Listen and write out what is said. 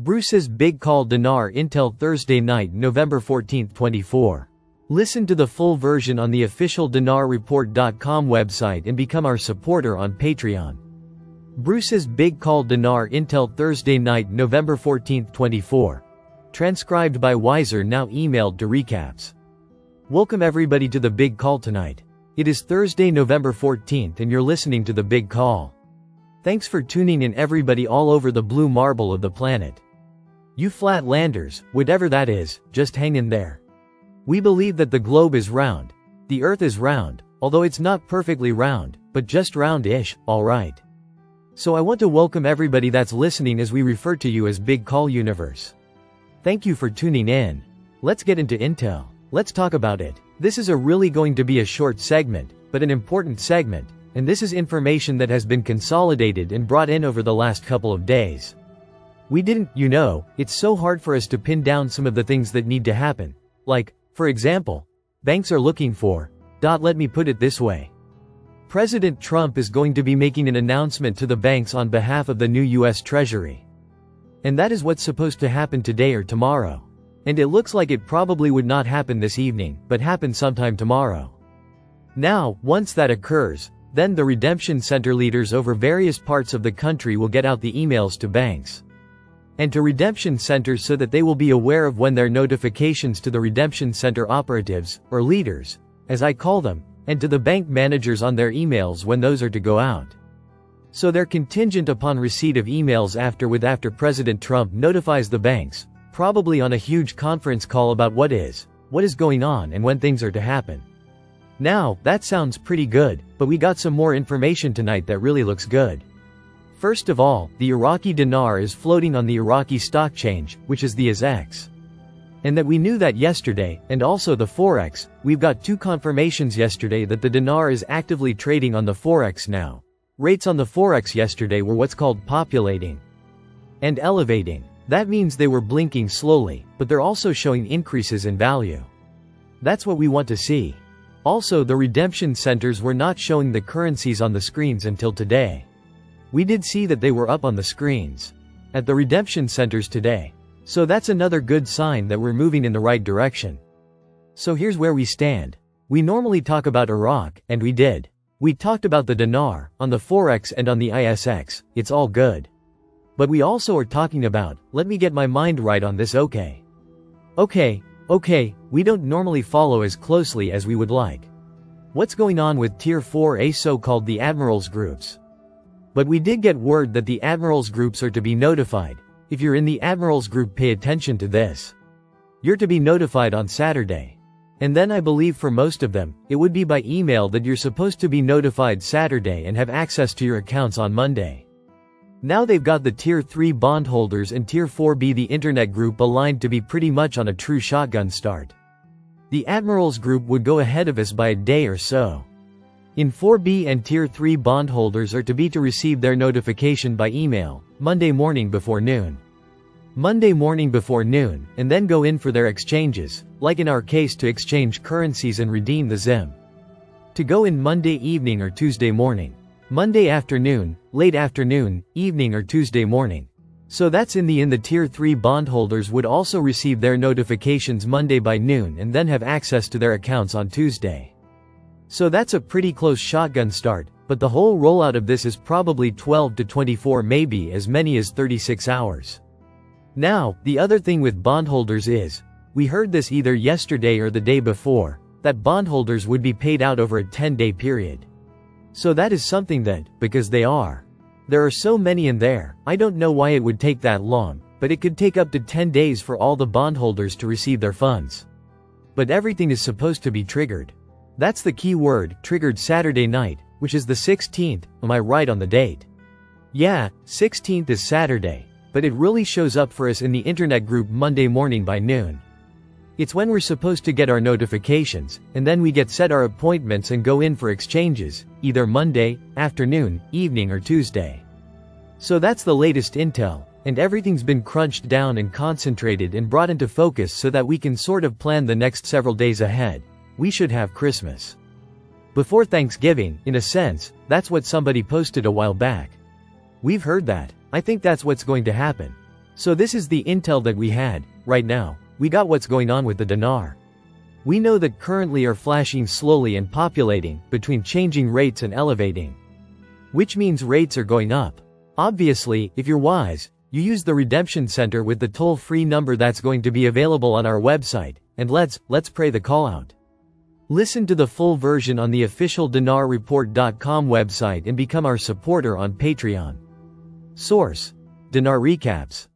Bruce's big call Dinar Intel Thursday night November 14, 24. Listen to the full version on the official dinarreport.com website and become our supporter on Patreon. Bruce's big call Dinar Intel Thursday night November 14, 24. Transcribed by Wiser now emailed to recaps. Welcome everybody to the big call tonight. It is Thursday November 14th and you're listening to the big call. Thanks for tuning in everybody all over the blue marble of the planet. You flat landers, whatever that is, just hang in there. We believe that the globe is round. The earth is round, although it's not perfectly round, but just round-ish, alright. So I want to welcome everybody that's listening as we refer to you as Big Call Universe. Thank you for tuning in. Let's get into Intel. Let's talk about it. This is really going to be a short segment, but an important segment, and this is information that has been consolidated and brought in over the last couple of days. We didn't, it's so hard for us to pin down some of the things that need to happen. Like, for example, banks are looking for, let me put it this way. President Trump is going to be making an announcement to the banks on behalf of the new US Treasury. And that is what's supposed to happen today or tomorrow. And it looks like it probably would not happen this evening, but happen sometime tomorrow. Now, once that occurs, then the redemption center leaders over various parts of the country will get out the emails to banks and to redemption centers so that they will be aware of when their notifications to the redemption center operatives, or leaders, as I call them, and to the bank managers on their emails when those are to go out. So they're contingent upon receipt of emails after President Trump notifies the banks, probably on a huge conference call about what is going on and when things are to happen. Now, that sounds pretty good, but we got some more information tonight that really looks good. First of all, the Iraqi dinar is floating on the Iraqi stock exchange, which is the ISX. And that we knew that yesterday, and also the Forex, we've got two confirmations yesterday that the dinar is actively trading on the Forex now. Rates on the Forex yesterday were what's called populating and elevating. That means they were blinking slowly, but they're also showing increases in value. That's what we want to see. Also, the redemption centers were not showing the currencies on the screens until today. We did see that they were up on the screens at the redemption centers today. So that's another good sign that we're moving in the right direction. So here's where we stand. We normally talk about Iraq, and we did. We talked about the dinar, on the Forex and on the ISX, it's all good. But we also are talking about, let me get my mind right on this okay, we don't normally follow as closely as we would like. What's going on with Tier 4A so-called the Admirals groups? But we did get word that the Admirals groups are to be notified. If you're in the Admirals group, pay attention to this. You're to be notified on Saturday. And then I believe for most of them, it would be by email that you're supposed to be notified Saturday and have access to your accounts on Monday. Now they've got the Tier 3 bondholders and Tier 4B the Internet group aligned to be pretty much on a true shotgun start. The Admirals group would go ahead of us by a day or so. In 4B and Tier 3 bondholders are to receive their notification by email, Monday morning before noon. And then go in for their exchanges, like in our case to exchange currencies and redeem the ZIM. To go in Monday evening or Tuesday morning. Monday afternoon, late afternoon, evening or Tuesday morning. So that's in the Tier 3 bondholders would also receive their notifications Monday by noon and then have access to their accounts on Tuesday. So that's a pretty close shotgun start, but the whole rollout of this is probably 12 to 24, maybe as many as 36 hours. Now, the other thing with bondholders is, we heard this either yesterday or the day before, that bondholders would be paid out over a 10-day period. So that is something that, because there are so many in there, I don't know why it would take that long, but it could take up to 10 days for all the bondholders to receive their funds. But everything is supposed to be triggered. That's the key word, triggered Saturday night, which is the 16th, am I right on the date? Yeah, 16th is Saturday, but it really shows up for us in the Internet group Monday morning by noon. It's when we're supposed to get our notifications, and then we get set our appointments and go in for exchanges, either Monday, afternoon, evening or Tuesday. So that's the latest intel, and everything's been crunched down and concentrated and brought into focus so that we can sort of plan the next several days ahead. We should have Christmas before Thanksgiving, in a sense. That's what somebody posted a while back. We've heard that. I think that's what's going to happen. So this is the intel that we had. Right now, we got what's going on with the dinar. We know that currently are flashing slowly and populating, between changing rates and elevating. Which means rates are going up. Obviously, if you're wise, you use the redemption center with the toll-free number that's going to be available on our website, and let's pray the call out. Listen to the full version on the official dinarreport.com website and become our supporter on Patreon. Source: Dinar Recaps.